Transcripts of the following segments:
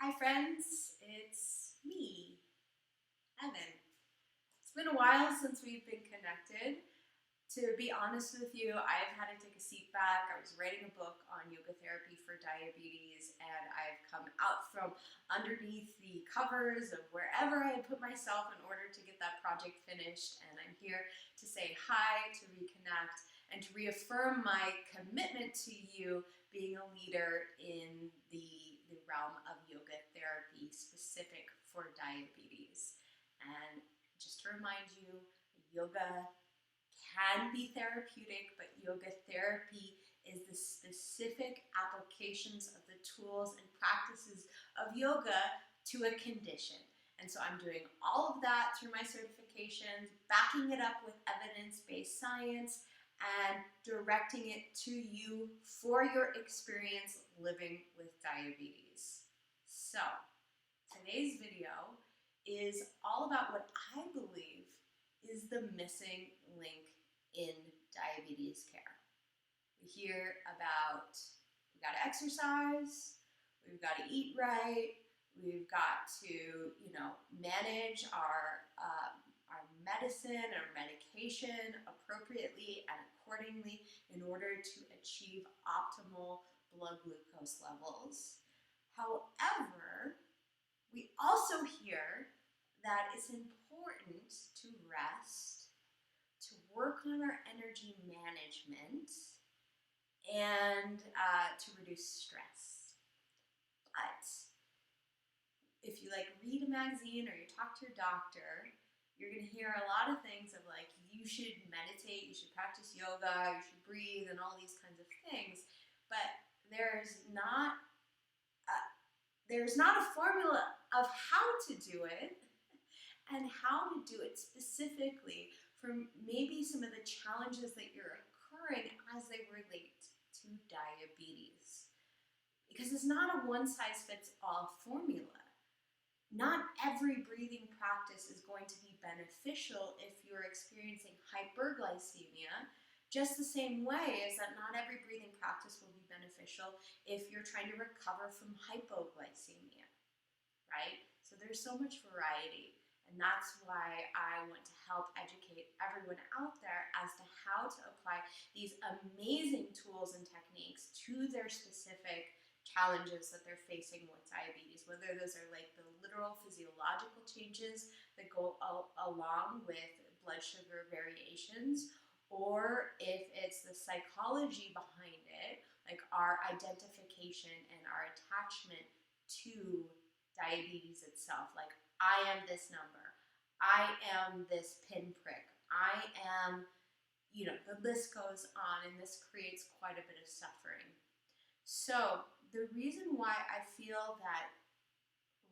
Hi friends, it's me, Evan. It's been a while since we've been connected. To be honest with you, I've had to take a seat back. I was writing a book on yoga therapy for diabetes, and I've come out from underneath the covers of wherever I had put myself in order to get that project finished. And I'm here to say hi, to reconnect, and to reaffirm my commitment to you being a leader in the realm of yoga therapy specific for diabetes. And just to remind you, yoga can be therapeutic, but yoga therapy is the specific applications of the tools and practices of yoga to a condition. And so I'm doing all of that through my certifications, backing it up with evidence-based science, and directing it to you for your experience living with diabetes. So, today's video is all about what I believe is the missing link in diabetes care. We hear about we got to exercise, we've got to eat right, we've got to manage our medicine or medication appropriately and accordingly in order to achieve optimal blood glucose levels. However, we also hear that it's important to rest, to work on our energy management, and to reduce stress. But if you read a magazine or you talk to your doctor, you're going to hear a lot of things of you should meditate, you should practice yoga, you should breathe, and all these kinds of things. But there's not a formula of how to do it and how to do it specifically for maybe some of the challenges that you're occurring as they relate to diabetes. Because it's not a one-size-fits-all formula. Not every breathing practice is going to be beneficial if you're experiencing hyperglycemia, just the same way as that not every breathing practice will be beneficial if you're trying to recover from hypoglycemia, right? So there's so much variety, and that's why I want to help educate everyone out there as to how to apply these amazing tools and techniques to their specific challenges that they're facing with diabetes, whether those are the literal physiological changes that go along with blood sugar variations, or if it's the psychology behind it, like our identification and our attachment to diabetes itself. Like, I am this number, I am this pinprick, I am, the list goes on, and this creates quite a bit of suffering. So the reason why I feel that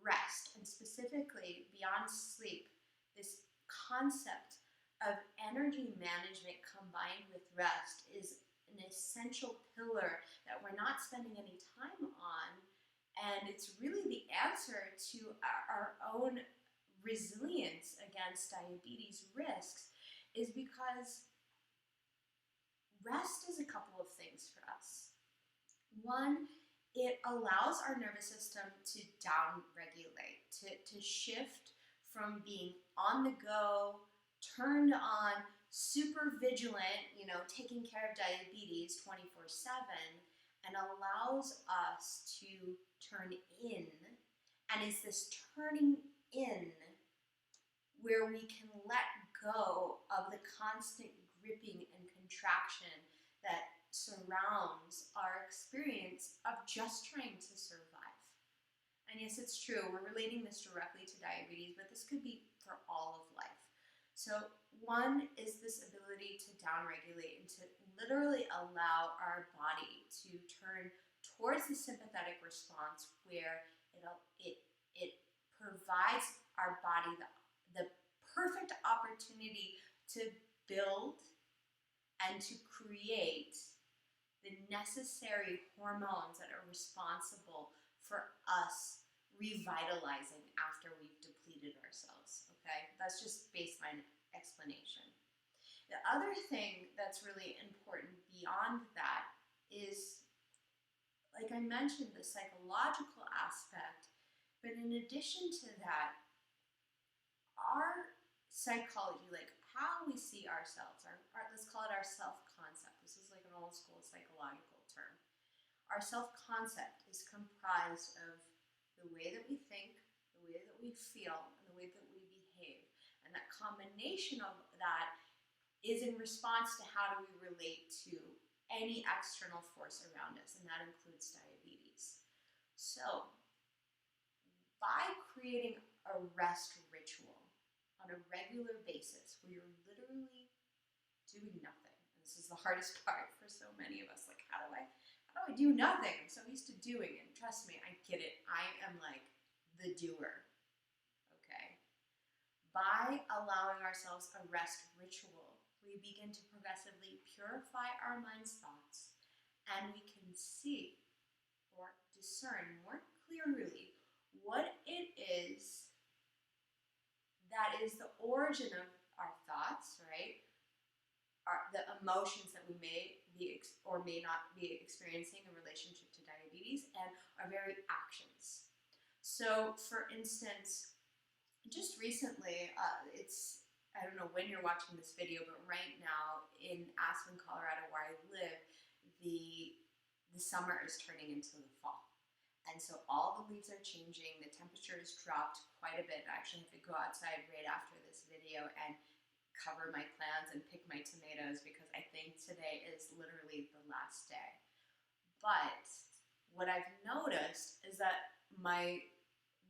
rest, and specifically beyond sleep, this concept of energy management combined with rest is an essential pillar that we're not spending any time on, and it's really the answer to our own resilience against diabetes risks, is because rest is a couple of things for us. One, it allows our nervous system to down-regulate, to shift from being on the go, turned on, super vigilant, taking care of diabetes 24/7, and allows us to turn in. And it's this turning in where we can let go of the constant gripping and contraction that surrounds our experience of just trying to survive. And yes, it's true, we're relating this directly to diabetes, but this could be for all of life. So one is this ability to downregulate and to literally allow our body to turn towards the sympathetic response, where it provides our body the perfect opportunity to build and to create the necessary hormones that are responsible for us revitalizing after we've depleted ourselves, okay? That's just baseline explanation. The other thing that's really important beyond that is, like I mentioned, the psychological aspect But in addition to that, our psychology, like how we see ourselves, let's call it our self-concept. This is like an old school psychological term. Our self-concept is comprised of the way that we think, the way that we feel, and the way that we behave. And that combination of that is in response to how do we relate to any external force around us, and that includes diabetes. So, by creating a rest ritual on a regular basis where you're literally doing nothing, and this is the hardest part for so many of us, like how do I do nothing? I'm so used to doing, and trust me, I get it. I am like the doer, okay? By allowing ourselves a rest ritual, we begin to progressively purify our mind's thoughts, and we can see or discern more clearly what it is that is the origin of our thoughts, right? The emotions that we may be or may not be experiencing in relationship to diabetes, and our very actions. So, for instance, just recently, I don't know when you're watching this video, but right now in Aspen, Colorado, where I live, the summer is turning into the fall. And so all the leaves are changing, the temperature has dropped quite a bit. I actually have to go outside right after this video and cover my plants and pick my tomatoes because I think today is literally the last day. But what I've noticed is that my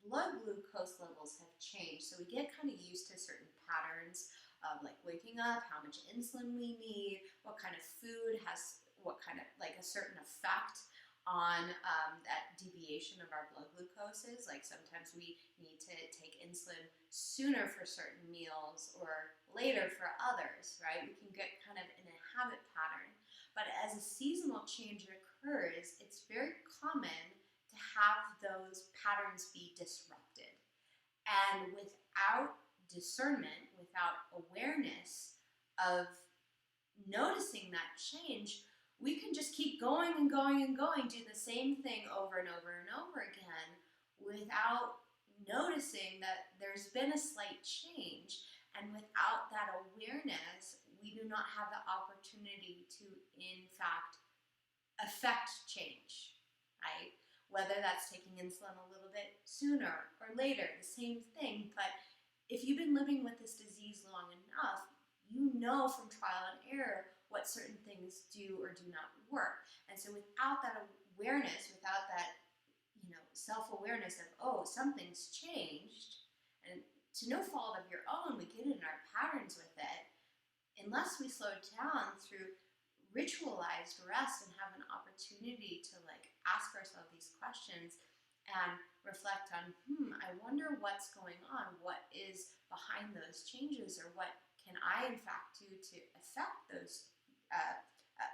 blood glucose levels have changed. So we get kind of used to certain patterns of like waking up, how much insulin we need, what kind of food has what kind of like a certain effect on that deviation of our blood glucoses. Like sometimes we need to take insulin sooner for certain meals or later for others, right? We can get kind of in a habit pattern. But as a seasonal change occurs, it's very common to have those patterns be disrupted. And without discernment, without awareness of noticing that change, we can just keep going and going and going, do the same thing over and over and over again without noticing that there's been a slight change. And without that awareness, we do not have the opportunity to, in fact, affect change, right? Whether that's taking insulin a little bit sooner or later, the same thing. But if you've been living with this disease long enough, you know from trial and error what certain things do or do not work. And so without that awareness, without that, self-awareness of, oh, something's changed, and to no fault of your own, we get in our patterns with it, unless we slow down through ritualized rest and have an opportunity to ask ourselves these questions and reflect on, I wonder what's going on, what is behind those changes, or what can I in fact do to affect those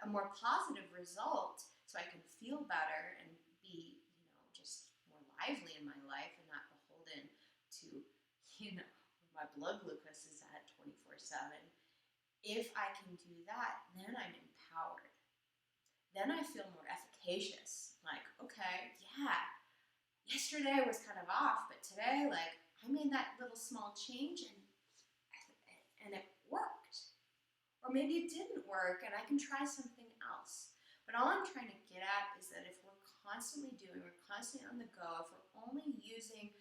a more positive result so I can feel better and be, just more lively in my life and not beholden to, my blood glucose is at 24/7. If I can do that, then I'm empowered. Then I feel more efficacious. Like, okay, yeah, yesterday was kind of off, but today, I made that little small change and it worked. Or maybe it didn't work and I can try something else. But all I'm trying to get at is that if we're constantly on the go, if we're only using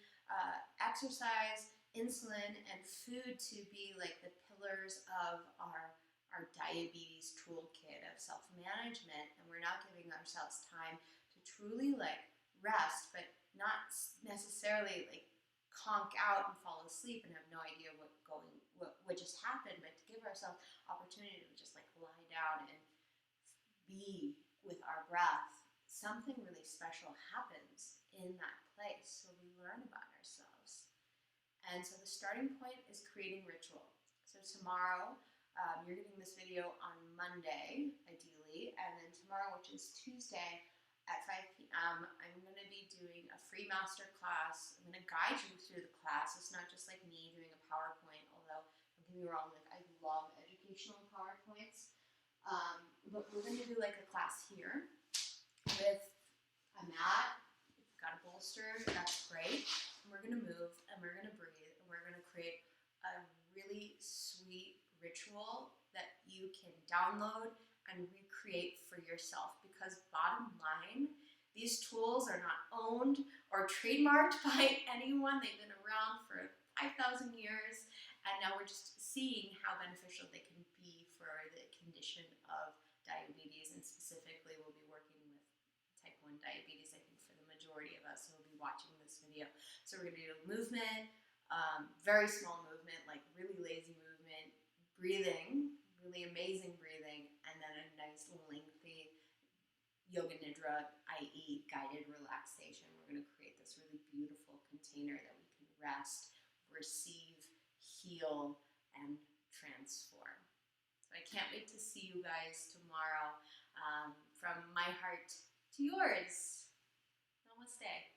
exercise, insulin, and food to be like the pillars of our diabetes toolkit of self-management, and we're not giving ourselves time to truly rest, but not necessarily conk out and fall asleep and have no idea what just happened, but to give ourselves opportunity to just lie down and be with our breath, something really special happens in that place. So we learn about ourselves. And so the starting point is creating ritual. So tomorrow, you're getting this video on Monday, ideally, and then tomorrow, which is Tuesday, at 5 p.m., I'm going to be doing a free master class. I'm going to guide you through the class. It's not just like me doing a PowerPoint, although don't get me wrong, I love educational PowerPoints. But we're going to do a class here with a mat. If you've got a bolster, that's great. we're going to move and we're going to breathe and we're going to create a really sweet ritual that you can download and recreate for yourself. Because bottom line, these tools are not owned or trademarked by anyone. They've been around for 5,000 years, and now we're just seeing how beneficial they can be for the condition of diabetes, and specifically we'll be working with type 1 diabetes, I think, for the majority of us who will be watching this video. So we're going to do movement, very small movement, like really lazy movement, breathing, really amazing breathing, and then a nice lengthy yoga nidra, i.e. guided relaxation. We're going to create this really beautiful container that we can rest, receive, heal, and transform. So I can't wait to see you guys tomorrow. From my heart to yours. Namaste.